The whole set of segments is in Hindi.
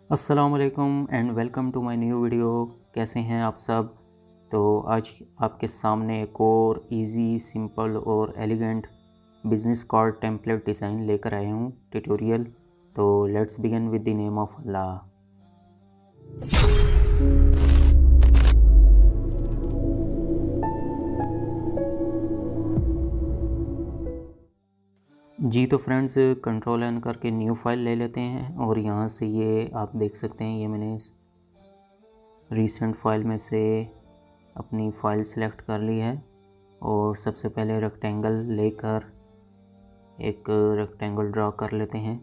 अस्सलाम वालेकुम and welcome to my new video. कैसे हैं आप सब। तो आज आपके सामने एक और इजी, सिंपल और elegant business card template design लेकर आया हूँ ट्यूटोरियल। तो let's begin with the name of Allah. जी तो फ्रेंड्स, कंट्रोल एन करके न्यू फाइल ले लेते हैं और यहाँ से ये आप देख सकते हैं, ये मैंने रीसेंट फाइल में से अपनी फ़ाइल सेलेक्ट कर ली है। और सबसे पहले रेक्टेंगल लेकर एक रेक्टेंगल ड्रा कर लेते हैं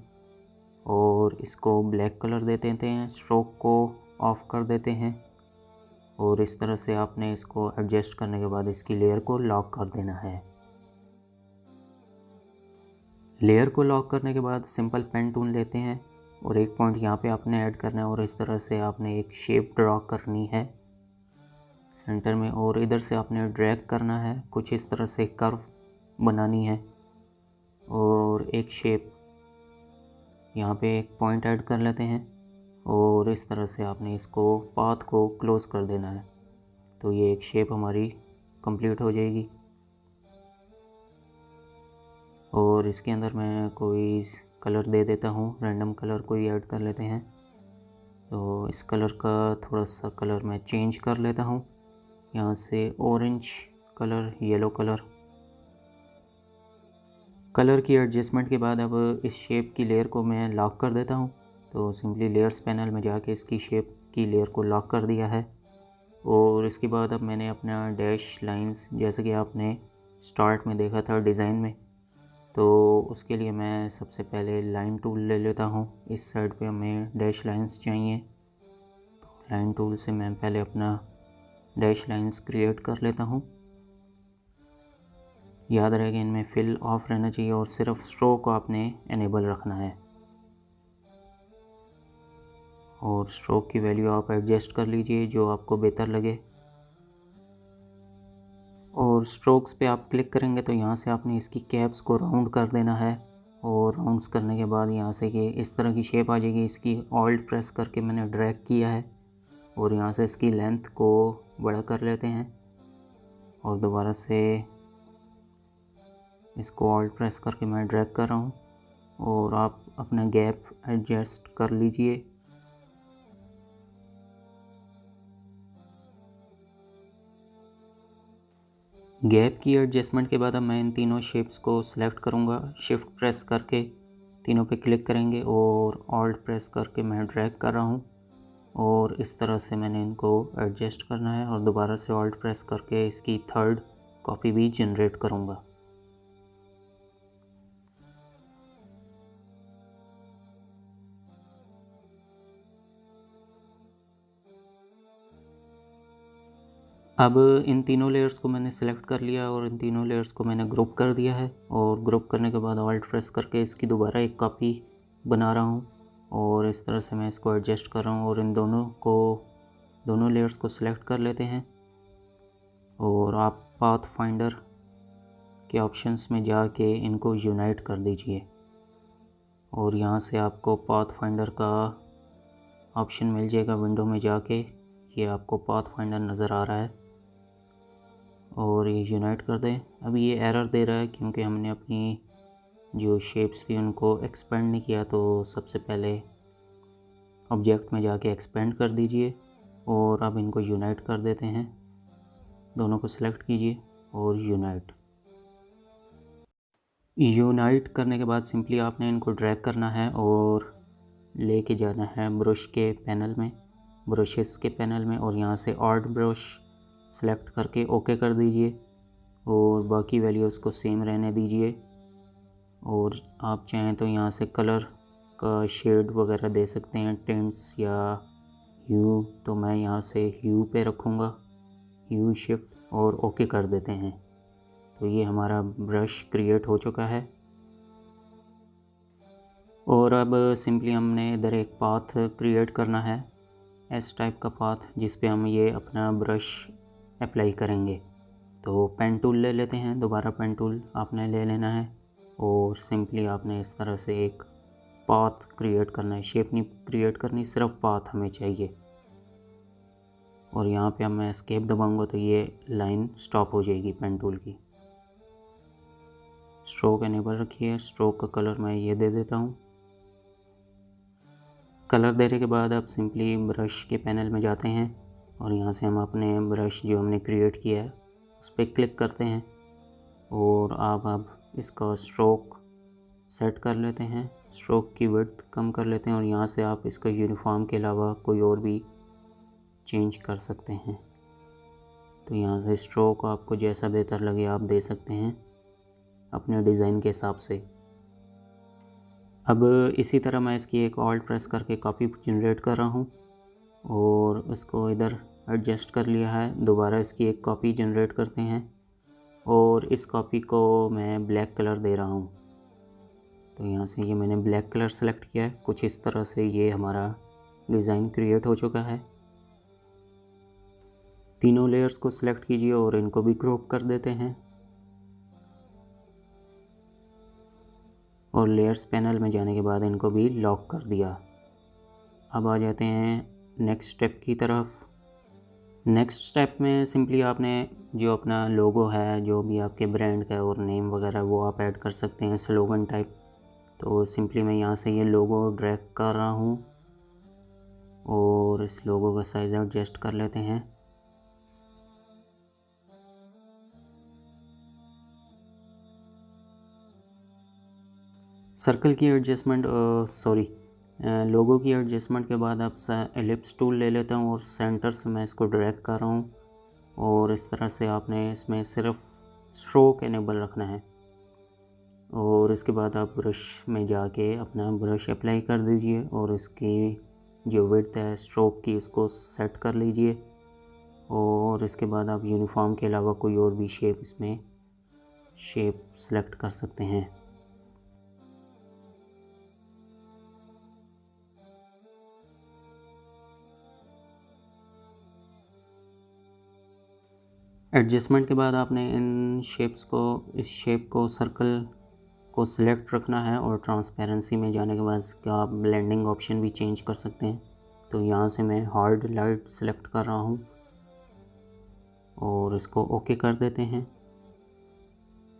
और इसको ब्लैक कलर दे देते हैं, स्ट्रोक को ऑफ कर देते हैं। और इस तरह से आपने इसको एडजस्ट करने के बाद इसकी लेयर को लॉक कर देना है। लेयर को लॉक करने के बाद सिंपल पेन टूल लेते हैं और एक पॉइंट यहाँ पे आपने ऐड करना है और इस तरह से आपने एक शेप ड्रॉ करनी है सेंटर में, और इधर से आपने ड्रैग करना है, कुछ इस तरह से कर्व बनानी है और एक शेप यहाँ पे एक पॉइंट ऐड कर लेते हैं और इस तरह से आपने इसको पाथ को क्लोज़ कर देना है। तो ये एक शेप हमारी कंप्लीट हो जाएगी। और इसके अंदर मैं कोई कलर दे देता हूँ, रैंडम कलर कोई ऐड कर लेते हैं। तो इस कलर का थोड़ा सा कलर मैं चेंज कर लेता हूँ, यहाँ से ऑरेंज कलर, येलो कलर की एडजस्टमेंट के बाद अब इस शेप की लेयर को मैं लॉक कर देता हूँ। तो सिंपली लेयर्स पैनल में जाके इसकी शेप की लेयर को लॉक कर दिया है। और इसके बाद अब मैंने अपना डैश लाइंस, जैसे कि आपने स्टार्ट में देखा था डिज़ाइन में, तो उसके लिए मैं सबसे पहले लाइन टूल ले लेता हूँ। इस साइड पे हमें डैश लाइंस चाहिए, तो लाइन टूल से मैं पहले अपना डैश लाइंस क्रिएट कर लेता हूँ। याद रहे कि इनमें फिल ऑफ रहना चाहिए और सिर्फ स्ट्रोक को आपने एनेबल रखना है। और स्ट्रोक की वैल्यू आप एडजस्ट कर लीजिए जो आपको बेहतर लगे। और स्ट्रोक्स पे आप क्लिक करेंगे तो यहाँ से आपने इसकी कैप्स को राउंड कर देना है और राउंड्स करने के बाद यहाँ से ये इस तरह की शेप आ जाएगी। इसकी ऑल्ट प्रेस करके मैंने ड्रैग किया है और यहाँ से इसकी लेंथ को बड़ा कर लेते हैं और दोबारा से इसको ऑल्ट प्रेस करके मैं ड्रैग कर रहा हूँ और आप अपना गैप एडजस्ट कर लीजिए। गैप की एडजस्टमेंट के बाद अब मैं इन तीनों शेप्स को सिलेक्ट करूँगा। शिफ्ट प्रेस करके तीनों पे क्लिक करेंगे और ऑल्ट प्रेस करके मैं ड्रैग कर रहा हूँ और इस तरह से मैंने इनको एडजस्ट करना है और दोबारा से ऑल्ट प्रेस करके इसकी थर्ड कॉपी भी जनरेट करूँगा। अब इन तीनों लेयर्स को मैंने सेलेक्ट कर लिया और इन तीनों लेयर्स को मैंने ग्रुप कर दिया है और ग्रुप करने के बाद ऑल्ट प्रेस करके इसकी दोबारा एक कॉपी बना रहा हूँ और इस तरह से मैं इसको एडजस्ट कर रहा हूँ और इन दोनों लेयर्स को सिलेक्ट कर लेते हैं और आप पाथ फाइंडर के ऑप्शंस में जाके इनको यूनाइट कर दीजिए और यहाँ से आपको पाथ फाइंडर का ऑप्शन मिल जाएगा विंडो में जाके। ये आपको पाथ फाइंडर नज़र आ रहा है और ये यूनाइट कर दें। अब ये एरर दे रहा है क्योंकि हमने अपनी जो शेप्स थी उनको एक्सपेंड नहीं किया। तो सबसे पहले ऑब्जेक्ट में जाके एक्सपेंड कर दीजिए और अब इनको यूनाइट कर देते हैं। दोनों को सिलेक्ट कीजिए और यूनाइट करने के बाद सिंपली आपने इनको ड्रैग करना है और लेके जाना है ब्रश के पैनल में, ब्रशेस के पैनल में, और यहाँ से आर्ट ब्रश सेलेक्ट करके ओके कर दीजिए और बाकी वैल्यूज़ को सेम रहने दीजिए। और आप चाहें तो यहाँ से कलर का शेड वगैरह दे सकते हैं, टिंट्स या ह्यू। तो मैं यहाँ से ह्यू पे रखूँगा, ह्यू शिफ्ट, और ओके कर देते हैं। तो ये हमारा ब्रश क्रिएट हो चुका है। और अब सिंपली हमने इधर एक पाथ क्रिएट करना है, एस टाइप का पाथ, जिस पे हम ये अपना ब्रश अप्लाई करेंगे। तो पेन टूल ले लेते हैं, दोबारा पेन टूल आपने ले लेना है और सिंपली आपने इस तरह से एक पाथ क्रिएट करना है, शेप नहीं क्रिएट करनी, सिर्फ पाथ हमें चाहिए। और यहाँ पे अब मैं एस्केप दबाऊंगा तो ये लाइन स्टॉप हो जाएगी पेन टूल की। स्ट्रोक एनेबल रखिए। स्ट्रोक का कलर मैं ये दे देता हूँ। कलर देने के बाद आप सिंपली ब्रश के पैनल में जाते हैं और यहाँ से हम अपने ब्रश जो हमने क्रिएट किया है उस पर क्लिक करते हैं और आप अब इसका स्ट्रोक सेट कर लेते हैं। स्ट्रोक की विड्थ कम कर लेते हैं और यहाँ से आप इसका यूनिफॉर्म के अलावा कोई और भी चेंज कर सकते हैं। तो यहाँ से स्ट्रोक आपको जैसा बेहतर लगे आप दे सकते हैं अपने डिज़ाइन के हिसाब से। अब इसी तरह मैं इसकी एक ऑल्ट प्रेस करके कॉपी जनरेट कर रहा हूँ और उसको इधर एडजस्ट कर लिया है। दोबारा इसकी एक कॉपी जनरेट करते हैं और इस कॉपी को मैं ब्लैक कलर दे रहा हूँ। तो यहाँ से ये मैंने ब्लैक कलर सेलेक्ट किया है। कुछ इस तरह से ये हमारा डिज़ाइन क्रिएट हो चुका है। तीनों लेयर्स को सिलेक्ट कीजिए और इनको भी ग्रुप कर देते हैं और लेयर्स पैनल में जाने के बाद इनको भी लॉक कर दिया। अब आ जाते हैं नेक्स्ट स्टेप की तरफ। नेक्स्ट स्टेप में सिंपली आपने जो अपना लोगो है, जो भी आपके ब्रांड का और नेम वगैरह, वो आप ऐड कर सकते हैं, स्लोगन टाइप। तो सिंपली मैं यहाँ से ये लोगो ड्रैग कर रहा हूँ और इस लोगो का साइज़ एडजस्ट कर लेते हैं। सर्कल की एडजस्टमेंट लोगो की एडजस्टमेंट के बाद अब एलिप्स टूल ले लेता हूँ और सेंटर से मैं इसको ड्रैग कर रहा हूँ और इस तरह से आपने इसमें सिर्फ स्ट्रोक एनेबल रखना है। और इसके बाद आप ब्रश में जाके अपना ब्रश अप्लाई कर दीजिए और इसकी जो विड्थ है स्ट्रोक की उसको सेट कर लीजिए और इसके बाद आप यूनिफॉर्म के अलावा कोई और भी शेप इसमें सेलेक्ट कर सकते हैं। एडजस्टमेंट के बाद आपने इन शेप्स को, इस शेप को, सर्कल को सिलेक्ट रखना है और ट्रांसपेरेंसी में जाने के बाद क्या आप ब्लेंडिंग ऑप्शन भी चेंज कर सकते हैं। तो यहाँ से मैं हार्ड लाइट सेलेक्ट कर रहा हूँ और इसको ओके कर देते हैं।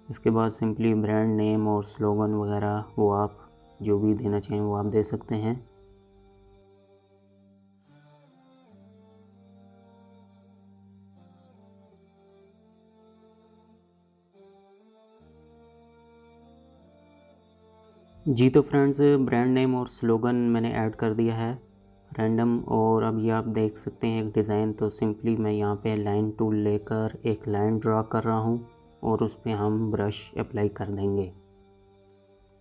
इसके बाद सिंपली ब्रांड नेम और स्लोगन वगैरह वो आप जो भी देना चाहें वो आप दे सकते हैं। जी तो फ्रेंड्स, ब्रांड नेम और स्लोगन मैंने ऐड कर दिया है रैंडम और अब ये आप देख सकते हैं एक डिज़ाइन। तो सिंपली मैं यहाँ पे लाइन टूल लेकर एक लाइन ड्रा कर रहा हूँ और उस पर हम ब्रश अप्लाई कर देंगे।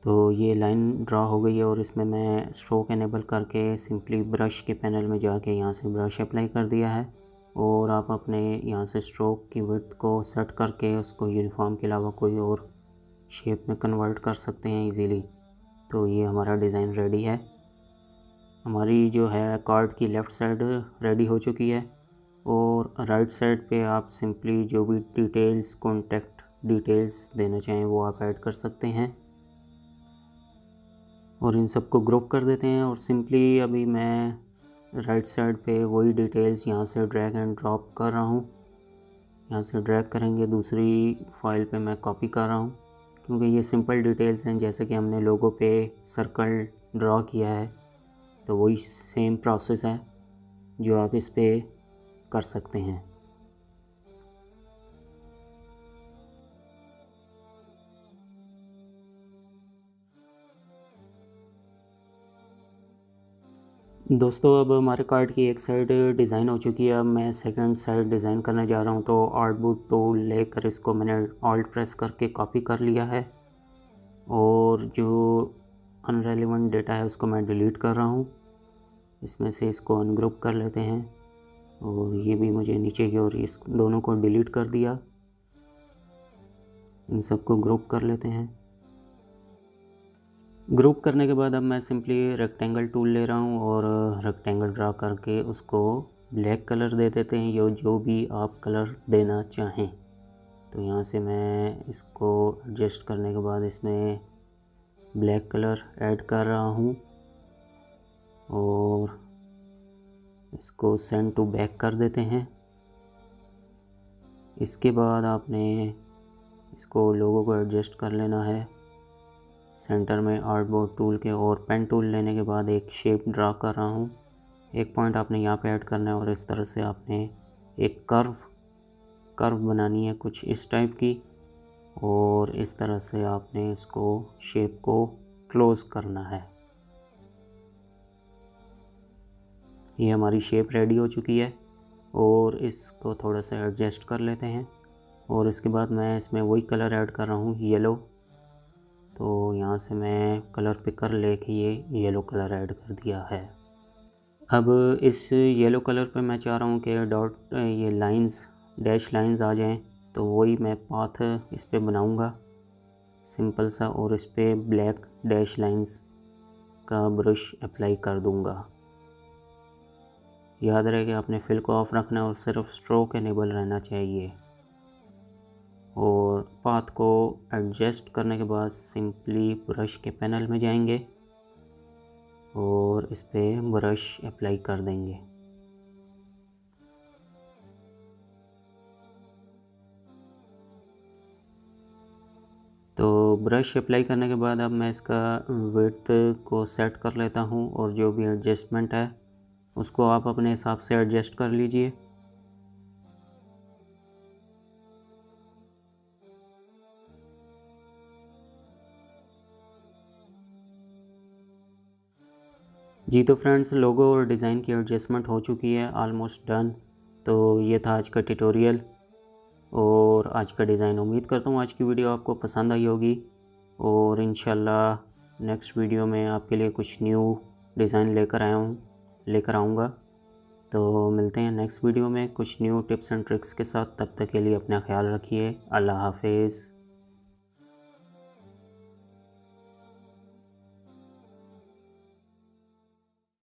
तो ये लाइन ड्रा हो गई है और इसमें मैं स्ट्रोक एनेबल करके सिंपली ब्रश के पैनल में जाके यहाँ से ब्रश अप्लाई कर दिया है और आप अपने यहाँ से स्ट्रोक की विड्थ को सेट करके उसको यूनिफॉर्म के अलावा कोई और शेप में कन्वर्ट कर सकते हैं इजीली। तो ये हमारा डिज़ाइन रेडी है। हमारी जो है कार्ड की लेफ़्ट साइड रेडी हो चुकी है और राइट साइड पे आप सिंपली जो भी डिटेल्स, कॉन्टैक्ट डिटेल्स देना चाहें वो आप ऐड कर सकते हैं और इन सबको ग्रुप कर देते हैं। और सिंपली अभी मैं राइट साइड पे वही डिटेल्स यहाँ से ड्रैग एंड ड्रॉप कर रहा हूँ। यहाँ से ड्रैग करेंगे, दूसरी फाइल पे मैं कॉपी कर रहा हूँ क्योंकि ये सिंपल डिटेल्स हैं। जैसे कि हमने लोगो पे सर्कल ड्रॉ किया है तो वही सेम प्रोसेस है जो आप इस पे कर सकते हैं। दोस्तों, अब हमारे कार्ड की एक साइड डिज़ाइन हो चुकी है। अब मैं सेकंड साइड डिज़ाइन करने जा रहा हूँ। तो आर्ट बोर्ड टूल लेकर इसको मैंने ऑल्ट प्रेस करके कॉपी कर लिया है और जो अनरेलेवेंट डेटा है उसको मैं डिलीट कर रहा हूँ। इसमें से इसको अनग्रुप कर लेते हैं और ये भी मुझे नीचे की ओर इस दोनों को डिलीट कर दिया। इन सबको ग्रुप कर लेते हैं। ग्रुप करने के बाद अब मैं सिंपली रेक्टेंगल टूल ले रहा हूँ और रेक्टेंगल ड्रा करके उसको ब्लैक कलर दे देते हैं, जो भी आप कलर देना चाहें। तो यहाँ से मैं इसको एडजस्ट करने के बाद इसमें ब्लैक कलर ऐड कर रहा हूँ और इसको सेंड टू बैक कर देते हैं। इसके बाद आपने इसको लोगो को एडजस्ट कर लेना है। सेंटर में आर्टबोर्ड टूल के और पेन टूल लेने के बाद एक शेप ड्रा कर रहा हूँ। एक पॉइंट आपने यहाँ पे ऐड करना है और इस तरह से आपने एक कर्व बनानी है कुछ इस टाइप की, और इस तरह से आपने इसको शेप को क्लोज करना है। ये हमारी शेप रेडी हो चुकी है और इसको थोड़ा सा एडजस्ट कर लेते हैं। और इसके बाद मैं इसमें वही कलर ऐड कर रहा हूँ, येलो। तो यहाँ से मैं कलर पिकर लेके ये येलो कलर ऐड कर दिया है। अब इस येलो कलर पे मैं चाह रहा हूँ कि डॉट ये लाइंस डैश लाइंस आ जाएं, तो वही मैं पाथ इस पे बनाऊँगा सिंपल सा, और इस पे ब्लैक डैश लाइंस का ब्रश अप्लाई कर दूँगा। याद रहे कि आपने फिल को ऑफ रखना है और सिर्फ स्ट्रोक इनेबल रहना चाहिए। और पाथ को एडजस्ट करने के बाद सिंपली ब्रश के पैनल में जाएंगे और इस पे ब्रश अप्लाई कर देंगे। तो ब्रश अप्लाई करने के बाद अब मैं इसका विड्थ को सेट कर लेता हूँ, और जो भी एडजस्टमेंट है उसको आप अपने हिसाब से एडजस्ट कर लीजिए। जी तो फ्रेंड्स, लोगो और डिज़ाइन की एडजस्टमेंट हो चुकी है, ऑलमोस्ट डन। तो ये था आज का ट्यूटोरियल और आज का डिज़ाइन। उम्मीद करता हूँ आज की वीडियो आपको पसंद आई होगी, और इंशाल्लाह नेक्स्ट वीडियो में आपके लिए कुछ न्यू डिज़ाइन लेकर आऊँगा। तो मिलते हैं नेक्स्ट वीडियो में कुछ न्यू टिप्स एंड ट्रिक्स के साथ। तब तक के लिए अपना ख्याल रखिए। अल्लाह हाफिज़।